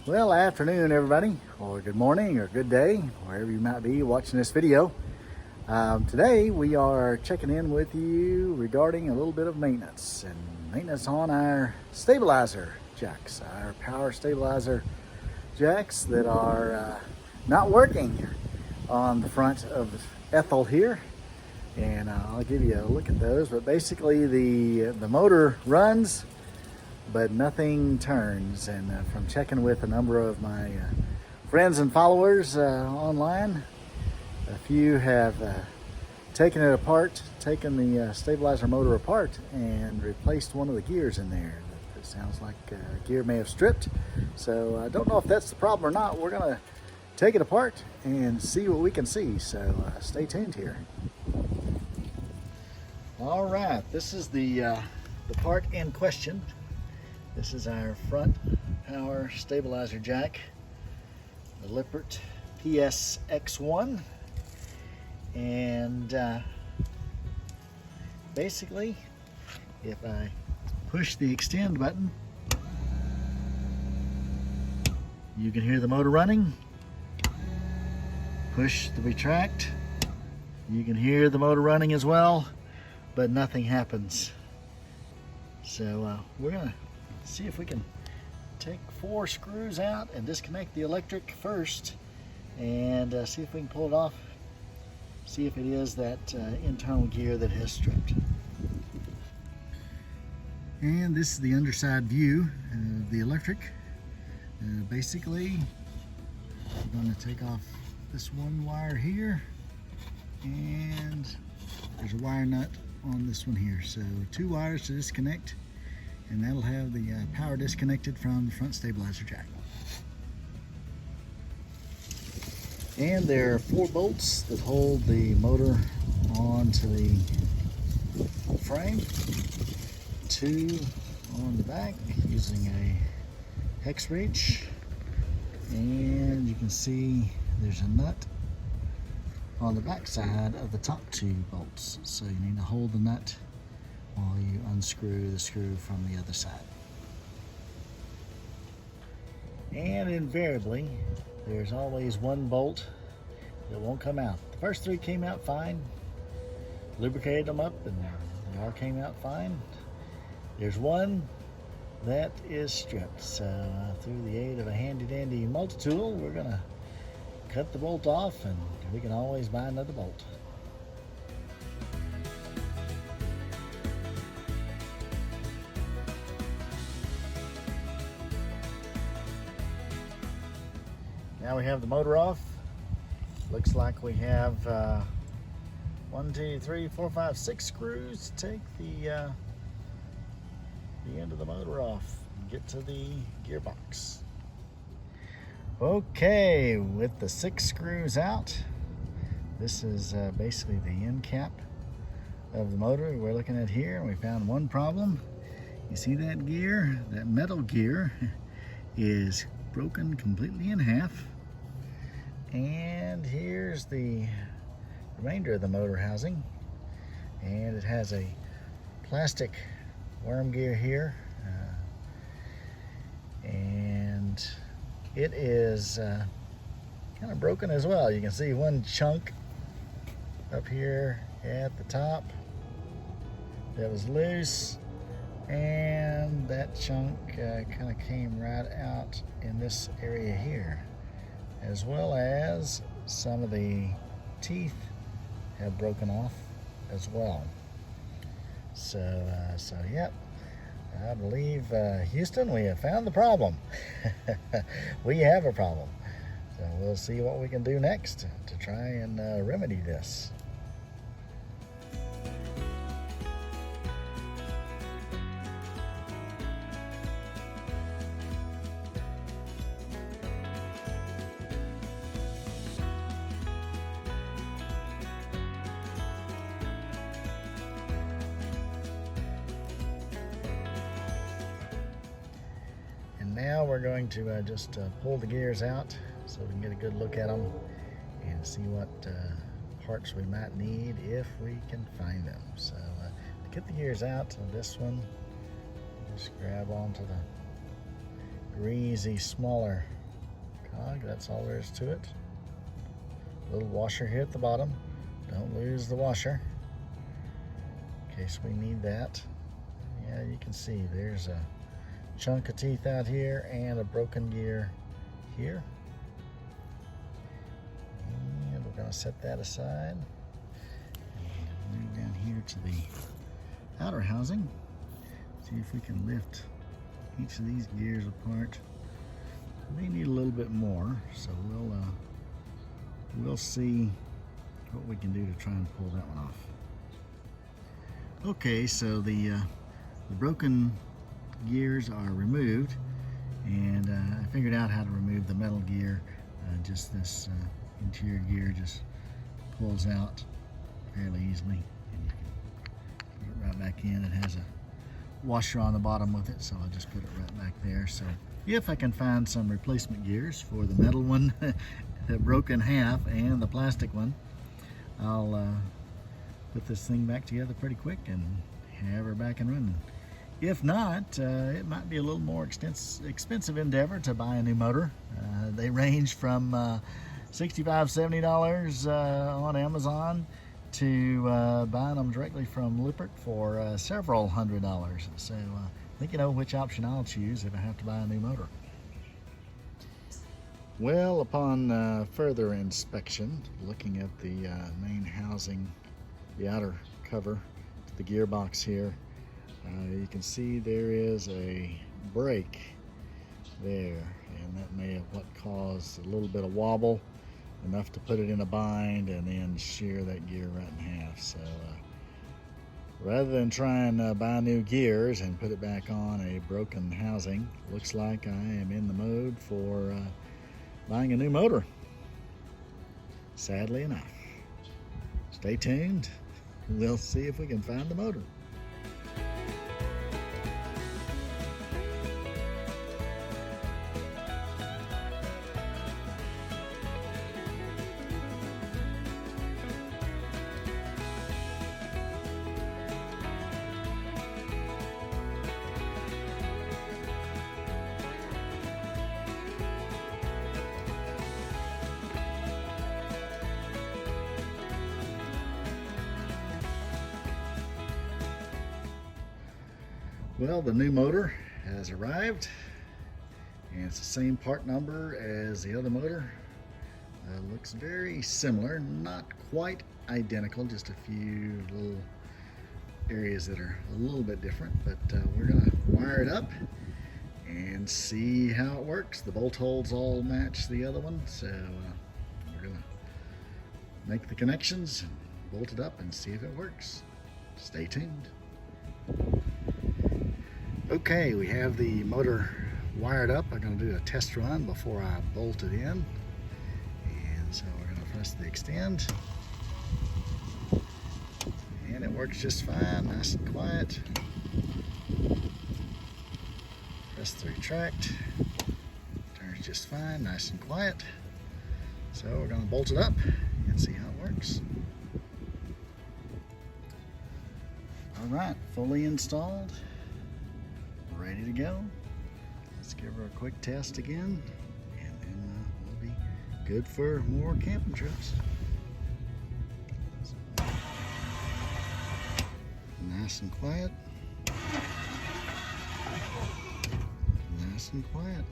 Well, afternoon everybody, or good morning or good day, wherever you might be watching this video. Today we are checking in with you regarding a little bit of maintenance on our stabilizer jacks, our power stabilizer jacks that are not working on the front of Ethel here. And I'll give you a look at those, but basically the motor runs but nothing turns. And from checking with a number of my friends and followers online, a few have taken it apart, taken the stabilizer motor apart and replaced one of the gears in there. It sounds like a gear may have stripped. So I don't know if that's the problem or not. We're gonna take it apart and see what we can see. So stay tuned here. All right, this is the part in question. This is our front power stabilizer jack, the Lippert PSx1. And basically, if I push the extend button, you can hear the motor running. Push the retract, you can hear the motor running as well, but nothing happens. So we're gonna see if we can take 4 screws out and disconnect the electric first and see if we can pull it off. See if it is that internal gear that has stripped. And this is the underside view of the electric. Basically, I'm going to take off this one wire here, and there's a wire nut on this one here. So 2 wires to disconnect, and that'll have the power disconnected from the front stabilizer jack. And there are 4 bolts that hold the motor onto the frame. 2 on the back using a hex wrench. And you can see there's a nut on the back side of the top 2 bolts. So you need to hold the nut while you unscrew the screw from the other side. And invariably, there's always 1 bolt that won't come out. The first 3 came out fine. Lubricated them up and they all came out fine. There's 1 that is stripped. So through the aid of a handy dandy multi-tool, we're gonna cut the bolt off, and we can always buy another bolt. Now we have the motor off. Looks like we have 1, 2, 3, 4, 5, 6 screws to take the end of the motor off and get to the gearbox. Okay, with the 6 screws out, this is basically the end cap of the motor we're looking at here. We found 1 problem. You see that gear? That metal gear is broken completely in half. And here's the remainder of the motor housing. And it has a plastic worm gear here. And it is kind of broken as well. You can see 1 chunk up here at the top that was loose. And that chunk kind of came right out in this area here, as well as some of the teeth have broken off as well. So yep, I believe Houston, we have found the problem. We have a problem. So we'll see what we can do next to try and remedy this. Now we're going to just pull the gears out so we can get a good look at them and see what parts we might need if we can find them. So to get the gears out of this one, just grab onto the greasy smaller cog, that's all there is to it. Little washer here at the bottom. Don't lose the washer in case we need that. Yeah, you can see there's a chunk of teeth out here and a broken gear here. And we're going to set that aside and move down here to the outer housing. See if we can lift each of these gears apart. They need a little bit more, so we'll see what we can do to try and pull that one off. Okay, so the broken gears are removed, and I figured out how to remove the metal gear. Just this interior gear just pulls out fairly easily, and you can put it right back in. It has a washer on the bottom with it, so I'll just put it right back there. So if I can find some replacement gears for the metal one that broke in half and the plastic one, I'll put this thing back together pretty quick and have her back and running. If not, it might be a little more expensive endeavor to buy a new motor. They range from $65, $70 on Amazon to buying them directly from Lippert for several $100s. So I think you know which option I'll choose if I have to buy a new motor. Well, upon further inspection, looking at the main housing, the outer cover, the gearbox here, you can see there is a break there, and that may have what caused a little bit of wobble, enough to put it in a bind and then shear that gear right in half. So rather than try and buy new gears and put it back on a broken housing, looks like I am in the mode for buying a new motor, sadly enough. Stay tuned. We'll see if we can find the motor. Well, the new motor has arrived, and it's the same part number as the other motor. Looks very similar, not quite identical, just a few little areas that are a little bit different, but we're going to wire it up and see how it works. The bolt holes all match the other one, so we're going to make the connections and bolt it up and see if it works. Stay tuned. Okay, we have the motor wired up. I'm going to do a test run before I bolt it in. And so we're going to press the extend. And it works just fine, nice and quiet. Press the retract. Turns just fine, nice and quiet. So we're going to bolt it up and see how it works. All right, fully installed. Ready to go. Let's give her a quick test again, and then we'll be good for more camping trips. Nice and quiet. Nice and quiet.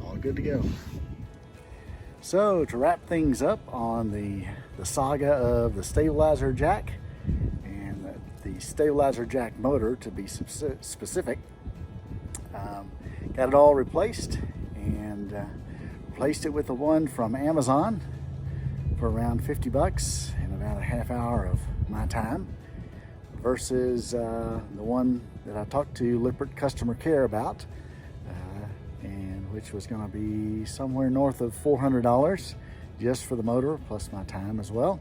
All good to go. So to wrap things up on the saga of the stabilizer jack, the stabilizer jack motor to be specific, got it all replaced, and replaced it with the one from Amazon for around 50 bucks in about a half hour of my time, versus the one that I talked to Lippert customer care about, and which was going to be somewhere north of $400 just for the motor plus my time as well.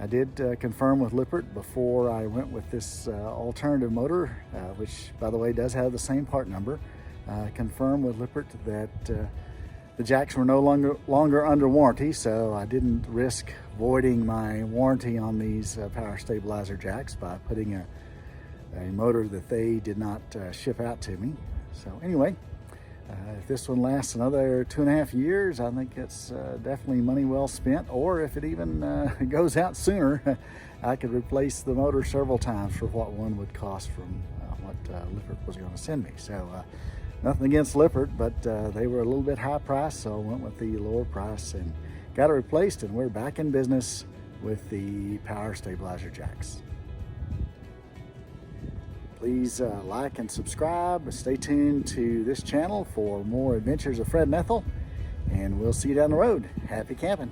I did confirm with Lippert before I went with this alternative motor, which by the way does have the same part number. Confirmed with Lippert that the jacks were no longer under warranty, so I didn't risk voiding my warranty on these power stabilizer jacks by putting a motor that they did not ship out to me. So anyway, If this one lasts another 2.5 years, I think it's definitely money well spent. Or if it even goes out sooner, I could replace the motor several times for what one would cost from what Lippert was going to send me. So nothing against Lippert, but they were a little bit high priced, so I went with the lower price and got it replaced, and we're back in business with the power stabilizer jacks. Please like and subscribe. Stay tuned to this channel for more adventures of Fred and Ethel, and we'll see you down the road. Happy camping.